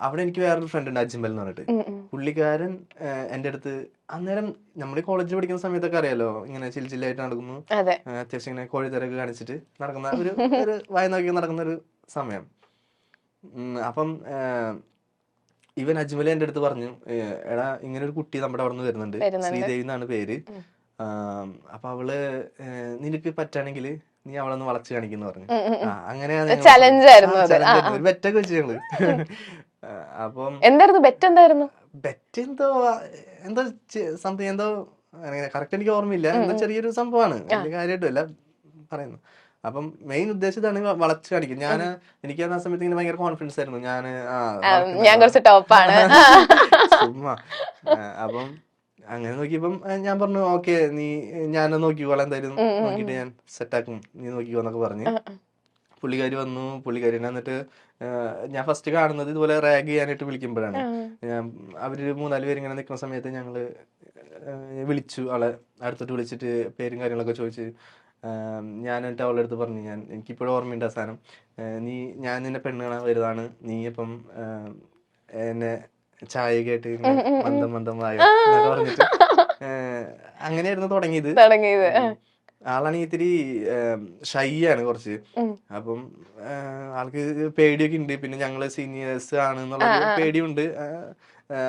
അവിടെ എനിക്ക് വേറൊരു ഫ്രണ്ട് ഉണ്ട്, അജ്മൽ എന്ന് പറഞ്ഞിട്ട്. പുള്ളിക്കാരൻ എൻ്റെ അടുത്ത് അന്നേരം നമ്മൾ കോളേജിൽ പഠിക്കുന്ന സമയത്തൊക്കെ അറിയാലോ, ഇങ്ങനെ ചില്ലായിട്ട് നടക്കുന്നു, അത്യാവശ്യം ഇങ്ങനെ കോഴിത്തരൊക്കെ കാണിച്ചിട്ട് നടക്കുന്ന ഒരു വായ നോക്കി നടക്കുന്ന ഒരു സമയം. അപ്പം ഇവൻ അജ്മൽ എൻ്റെ അടുത്ത് പറഞ്ഞു, എടാ ഇങ്ങനെ ഒരു കുട്ടി നമ്മുടെ അവിടെ നിന്ന് വരുന്നുണ്ട്, ശ്രീദേവി എന്നാണ് പേര്. അപ്പൊ അവള് നിനക്ക് പറ്റാണെങ്കിൽ നീ അവളൊന്ന് വളച്ച് കാണിക്കുന്നു പറഞ്ഞു. അങ്ങനെയാണ് ഒരു ബെറ്റൊക്കെ വെച്ച് ഞങ്ങള്. അപ്പം ബെറ്റ് എന്തോ സംതിങ് എന്തോ കറക്റ്റ് എനിക്ക് ഓർമ്മയില്ല, എന്തോ ചെറിയൊരു സംഭവമാണ്, വലിയ കാര്യമായിട്ടല്ല പറയുന്നു. അപ്പം മെയിൻ ഉദ്ദേശം ഇതാണ്, വളച്ച് കാണിക്കും. എനിക്ക് ആ സമയത്ത് ഇങ്ങനെ ഭയങ്കര കോൺഫിഡൻസ് ആയിരുന്നു, ഞാൻ കുറച്ച് ടോപ്പാണ് ചുമ്മാ. അപ്പം അങ്ങനെ നോക്കിയപ്പം ഞാൻ പറഞ്ഞു, ഓക്കെ ഞാൻ നോക്കിക്കോളാം, എന്തായാലും നോക്കിയിട്ട് ഞാൻ സെറ്റാക്കും, നീ നോക്കിക്കോ എന്നൊക്കെ പറഞ്ഞ് പുള്ളിക്കാരി വന്നു. പുള്ളിക്കാരി എന്നിട്ട് ഞാൻ ഫസ്റ്റ് കാണുന്നത് ഇതുപോലെ റാഗ് ചെയ്യാനായിട്ട് വിളിക്കുമ്പോഴാണ്. അവര് 3-4 പേര് ഇങ്ങനെ നിൽക്കുന്ന സമയത്ത് ഞങ്ങള് വിളിച്ചു, ആളെ അടുത്തോട്ട് വിളിച്ചിട്ട് പേരും കാര്യങ്ങളൊക്കെ ചോദിച്ച് ഞാൻ എന്നിട്ട് അവളുടെ അടുത്ത് പറഞ്ഞു, എനിക്കിപ്പോഴും ഓർമ്മയുണ്ട് ആ സാധനം, ഞാൻ നിന്നെ പെണ്ണ് കാണാൻ വരുന്നതാണ്, നീ ഇപ്പം എന്നെ ചായ കേട്ട് മന്ദം വായോ എന്നൊക്കെ പറഞ്ഞിട്ട് അങ്ങനെയായിരുന്നു തുടങ്ങിയത്. ആളാണെങ്കിൽ ഇത്തിരി ഷൈ ആണ് കുറച്ച്. അപ്പം ആൾക്ക് പേടിയൊക്കെ ഉണ്ട്, പിന്നെ ഞങ്ങള് സീനിയേഴ്സ് ആണ് എന്നുള്ള പേടിയുണ്ട്.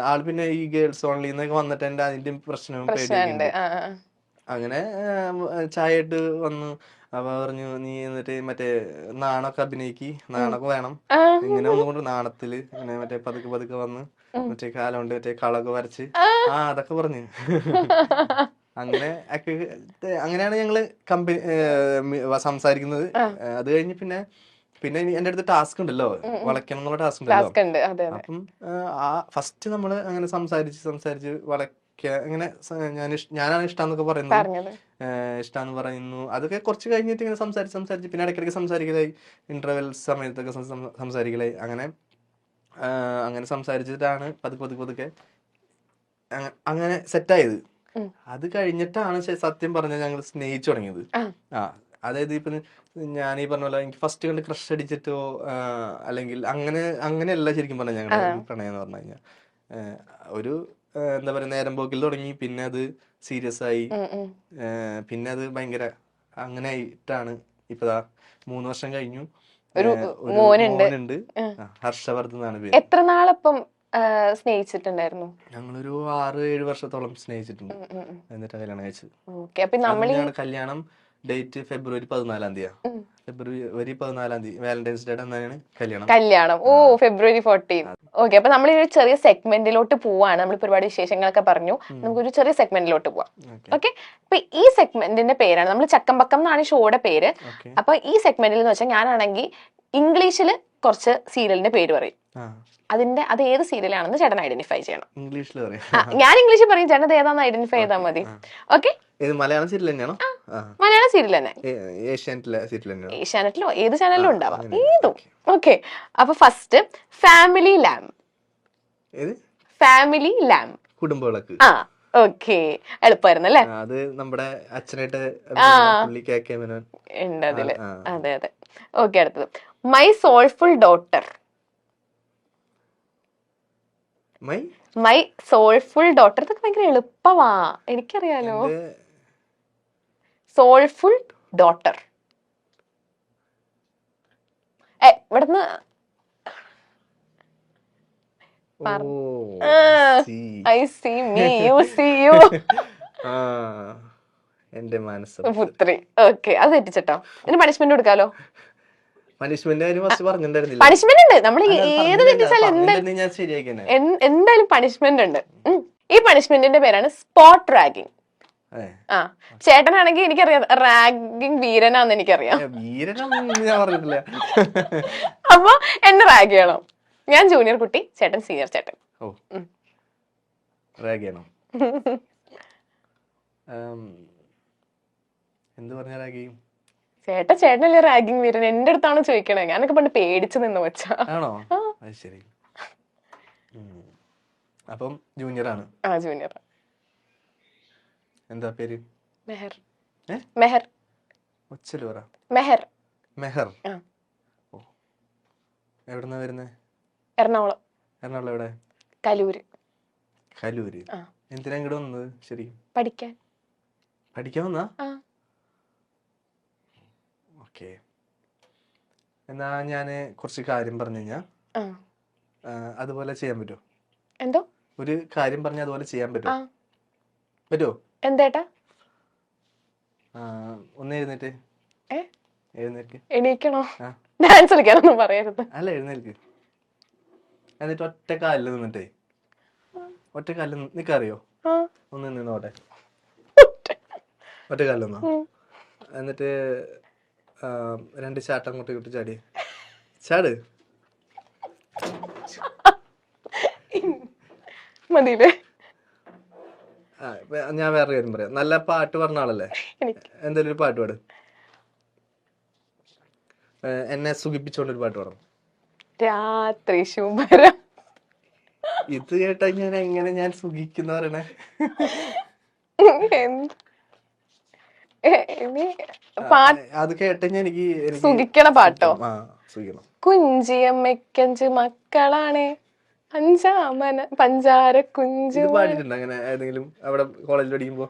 ആൾ പിന്നെ ഈ ഗേൾസ് ഓൺലി എന്നൊക്കെ വന്നിട്ട് എന്റെ അതിന്റെ പ്രശ്നവും പേടിയൊക്കെ ഉണ്ട്. അങ്ങനെ ചായ ഇട്ട് വന്നു. അപ്പൊ പറഞ്ഞു, നീ എന്നിട്ട് മറ്റേ നാണൊക്കെ അഭിനയിക്ക്, നാണൊക്കെ വേണം, ഇങ്ങനെ ഒന്നുകൊണ്ട് നാണത്തില് ഇങ്ങനെ മറ്റേ പതുക്കെ വന്ന് മറ്റേ കാലം കൊണ്ട് മറ്റേ കളൊക്കെ വരച്ച് അതൊക്കെ പറഞ്ഞു. അങ്ങനെയാണ് ഞങ്ങള് സംസാരിക്കുന്നത്. അത് കഴിഞ്ഞ് പിന്നെ എന്റെ അടുത്ത് ടാസ്ക് ഉണ്ടല്ലോ, വളയ്ക്കണം എന്നുള്ള ടാസ്ക് ഉണ്ടല്ലോ. അപ്പം ഫസ്റ്റ് നമ്മള് അങ്ങനെ സംസാരിച്ച് ഇങ്ങനെ ഞാനാണ് ഇഷ്ടാന്നൊക്കെ പറയുന്നത്, ഇഷ്ടാന്ന് പറയുന്നു. അതൊക്കെ കുറച്ച് കഴിഞ്ഞിട്ട് ഇങ്ങനെ സംസാരിച്ച് പിന്നെ ഇടയ്ക്കിടയ്ക്ക് സംസാരിക്കലായി, ഇന്റർവെൽ സമയത്തൊക്കെ സംസാരിക്കലായി. അങ്ങനെ സംസാരിച്ചിട്ടാണ് പതുക്കെ അങ്ങനെ സെറ്റായത്. അത് കഴിഞ്ഞിട്ടാണ് സത്യം പറഞ്ഞാൽ ഞങ്ങൾ സ്നേഹിച്ചു തുടങ്ങിയത്. അതായത് ഇപ്പൊ ഞാൻ ഈ പറഞ്ഞ പോലെ എനിക്ക് ഫസ്റ്റ് കണ്ട് ക്രഷ് അടിച്ചിട്ടോ അല്ലെങ്കിൽ അങ്ങനെയല്ല ശരിക്കും പറഞ്ഞാൽ ഞങ്ങളുടെ പ്രണയം എന്ന് പറഞ്ഞു കഴിഞ്ഞാൽ ഒരു എന്താ പറയാ നേരം പോക്കിൽ തുടങ്ങി, പിന്നെ അത് സീരിയസ് ആയി, പിന്നെ അത് ഭയങ്കര അങ്ങനെ ആയിട്ടാണ് ഇപ്പൊ 3 വർഷം കഴിഞ്ഞു. ഒരു മോനുണ്ട്, ഹർഷവർദ്ധൻ എന്നാണ് പേര്. എത്ര നാളപ്പം സ്നേഹിച്ചിട്ടുണ്ടായിരുന്നു? ഞങ്ങളൊരു 6-7 വർഷത്തോളം സ്നേഹിച്ചിട്ടുണ്ട്. എന്നിട്ട് കല്യാണം കഴിച്ചത്. കല്യാണം ഡേറ്റ് ഫെബ്രുവരി 14 ഫെബ്രുവരി 14 വാലന്റൈൻസ് ഡേ അന്നാണ് കല്യാണം. ഫെബ്രുവരി 14. ഓക്കെ, അപ്പൊ നമ്മൾ ഒരു ചെറിയ സെഗ്മെന്റിലോട്ട് പോവാണ്. നമ്മൾ ഒരുപാട് വിശേഷങ്ങളൊക്കെ പറഞ്ഞു, നമുക്കൊരു ചെറിയ സെഗ്മെന്റിലോട്ട് പോവാം. ഓക്കെ, അപ്പൊ ഈ സെഗ്മെന്റിന്റെ പേരാണ്, നമ്മൾ ചക്കമ്പക്കം എന്നാണ് ഷോയുടെ പേര്. അപ്പൊ ഈ സെഗ്മെന്റിൽ എന്ന് വെച്ചാൽ ഞാനാണെങ്കിൽ ഇംഗ്ലീഷിൽ കുറച്ച് സീരിയലിന്റെ പേര് പറയും. അത് ഏത് സീരിയലാണെന്ന് ചേട്ടൻ ഐഡന്റിഫൈ ചെയ്യണം. ഞാൻ ഇംഗ്ലീഷിൽ പറയും, ചേട്ടൻ ഏതാന്ന് ഐഡന്റിഫൈ ചെയ്താൽ മതി. ഓക്കെ, മലയാളം സീരിയൽ തന്നെയാണോ? മലയാളം സീരിയൽ തന്നെ, ഏഷ്യാനെറ്റിലോ ഏത് ചാനലിലും ഉണ്ടാവാം, ഏതും. ഓക്കെ, അപ്പൊ first family lamp. Kudumbavilakku. Okay, എളുപ്പമായിരുന്നു അല്ലേ? അത് നമ്മുടെ അച്ഛനായിട്ട് ഉണ്ട് അതില്. അതെ. ഓക്കെ, അടുത്തത് my soulful daughter. My soulful daughter, ഇതൊക്കെ ഭയങ്കര എളുപ്പമാ, എനിക്കറിയാലോ. Soulful daughter. ഇവിടുന്ന് I see me, you see you. എന്റെ മനസ്സ് പുത്രി. ഓക്കെ, അത് തെറ്റിച്ചട്ടോ. ഇതിന് പണിഷ്മെന്റ് കൊടുക്കാലോ. പണിഷ്മെന്റ് ഉണ്ട്, നമ്മൾ ഏത് തെറ്റിച്ചാലും എന്തായാലും പണിഷ്മെന്റ് ഉണ്ട്. ഈ പണിഷ്മെന്റിന്റെ പേരാണ് സ്പോട്ട് റാഗിങ്. ചേട്ടനാണെങ്കിൽ എനിക്കറിയാം റാഗിങ് വീരനാന്ന് എനിക്കറിയാം. അപ്പൊ എന്നെ റാഗ് ചെയ്യണം. ഞാൻ ജൂനിയർ കുട്ടി, ചേട്ടൻ സീനിയർ ചേട്ടൻ. ചേട്ടനല്ലേ റാഗിങ് വീരൻ? എന്റെ അടുത്താണ് ചോദിക്കണേ, ഞാനൊക്കെ പണ്ട് പേടിച്ചു നിന്ന് വെച്ചാ. അപ്പം ജൂനിയർ ആണ്. ജൂനിയർ. എന്താ പേര്? മെഹർ. മെഹർ. എവിടുന്നാ വരുന്നേ? എറണാകുളം. എറണാകുളം എവിടെ? കലൂര്. കലൂര്. എന്തിനാ ഇങ്ങോട്ട് വന്നത് ശരിക്കും? പഠിക്കാൻ. പഠിക്കാൻ വന്നാ? ഓക്കെ. എന്നാ ഞാന് കുറച്ച് കാര്യം പറഞ്ഞു കഴിഞ്ഞാ അതുപോലെ ചെയ്യാൻ പറ്റുമോ? എന്തോ ഒരു കാര്യം പറഞ്ഞ അതുപോലെ ചെയ്യാൻ പറ്റുമോ? പറ്റുമോ? എന്തേട്ടാ? ഒന്ന് എഴുന്നേറ്റ്. എഴുന്നേൽക്ക്. എണീക്കണോ? ഡാൻസ് കളിക്കാനൊന്നും പറയരുത്. അല്ല, എഴുന്നേൽക്ക്. എന്നിട്ട് ഒറ്റ കാലിൽ നിന്നിട്ടേ, ഒറ്റ കാലിൽ നിനക്കറിയോ? ഒന്ന് നിന്നോട്ടെ, ഒറ്റ കാലിൽ നിന്നോ. എന്നിട്ട് 2 ചാട്ടം അങ്ങോട്ട് ഇട്ട് ചാടി. ചാട്. മതിയില്ലേ? ഞാൻ വേറെ കാര്യം പറയാം. നല്ല പാട്ട് പറഞ്ഞ ആളല്ലേ? എന്തായാലും ഒരു പാട്ട് പാട്. എന്നെ സുഖിപ്പിച്ചോണ്ടൊരു പാട്ട് പാടണം. രാത്രി ശുഭരം. ഇത് കേട്ടാ ഞാൻ എങ്ങനെ ഞാൻ സുഖിക്കുന്ന പറയണേ? അത് കേട്ട എനിക്ക് സുഖിക്കണ പാട്ടോ? സുഖിക്കണം. കുഞ്ചിയമ്മയ്ക്കഞ്ച് മക്കളാണ്, പഞ്ചാര കുഞ്ചു പാടിട്ടുണ്ട് അങ്ങനെ ഏതെങ്കിലും അവിടെ കോളേജിൽ പഠിക്കുമ്പോ?